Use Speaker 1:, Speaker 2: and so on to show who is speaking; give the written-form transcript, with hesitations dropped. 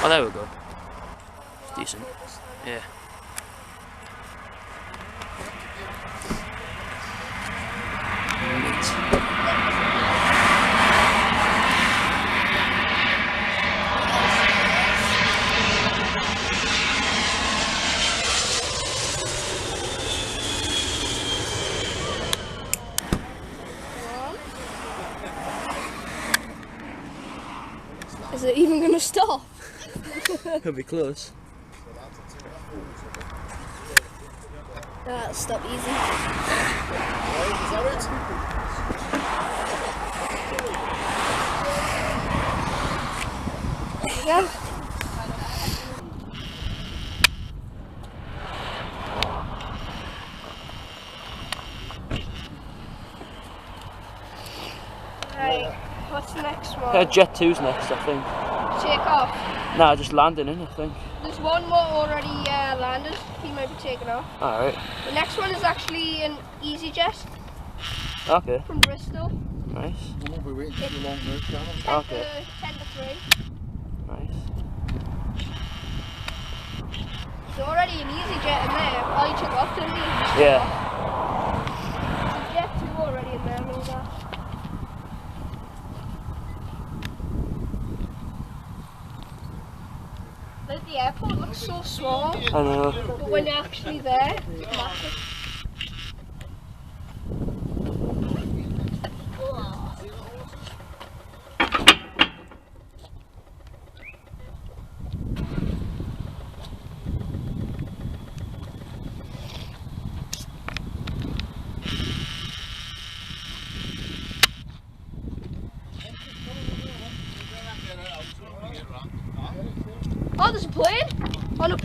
Speaker 1: Oh, there we go. Decent. Yeah.
Speaker 2: Is it even going to stop?
Speaker 1: Could be close.
Speaker 2: That'll stop easy. There you go. Right, what's the next one?
Speaker 1: Jet 2's next, I think.
Speaker 2: Take off.
Speaker 1: Nah, just landing in, I think.
Speaker 2: There's one more already landed. He might be taken off.
Speaker 1: Alright.
Speaker 2: The next one is actually an EasyJet
Speaker 1: Okay.
Speaker 2: from Bristol.
Speaker 1: Nice.
Speaker 3: We won't be waiting too long now, can we?
Speaker 2: 10
Speaker 1: Okay.
Speaker 2: to 10 to 3.
Speaker 1: Nice.
Speaker 2: There's already an EasyJet in there. Oh, you took off, didn't you?
Speaker 1: Yeah.
Speaker 2: There's a Jet 2 already in there, know that. Like the airport looks so small,
Speaker 1: I know.
Speaker 2: but when you're actually there, it's massive. Oh, there's a plane on a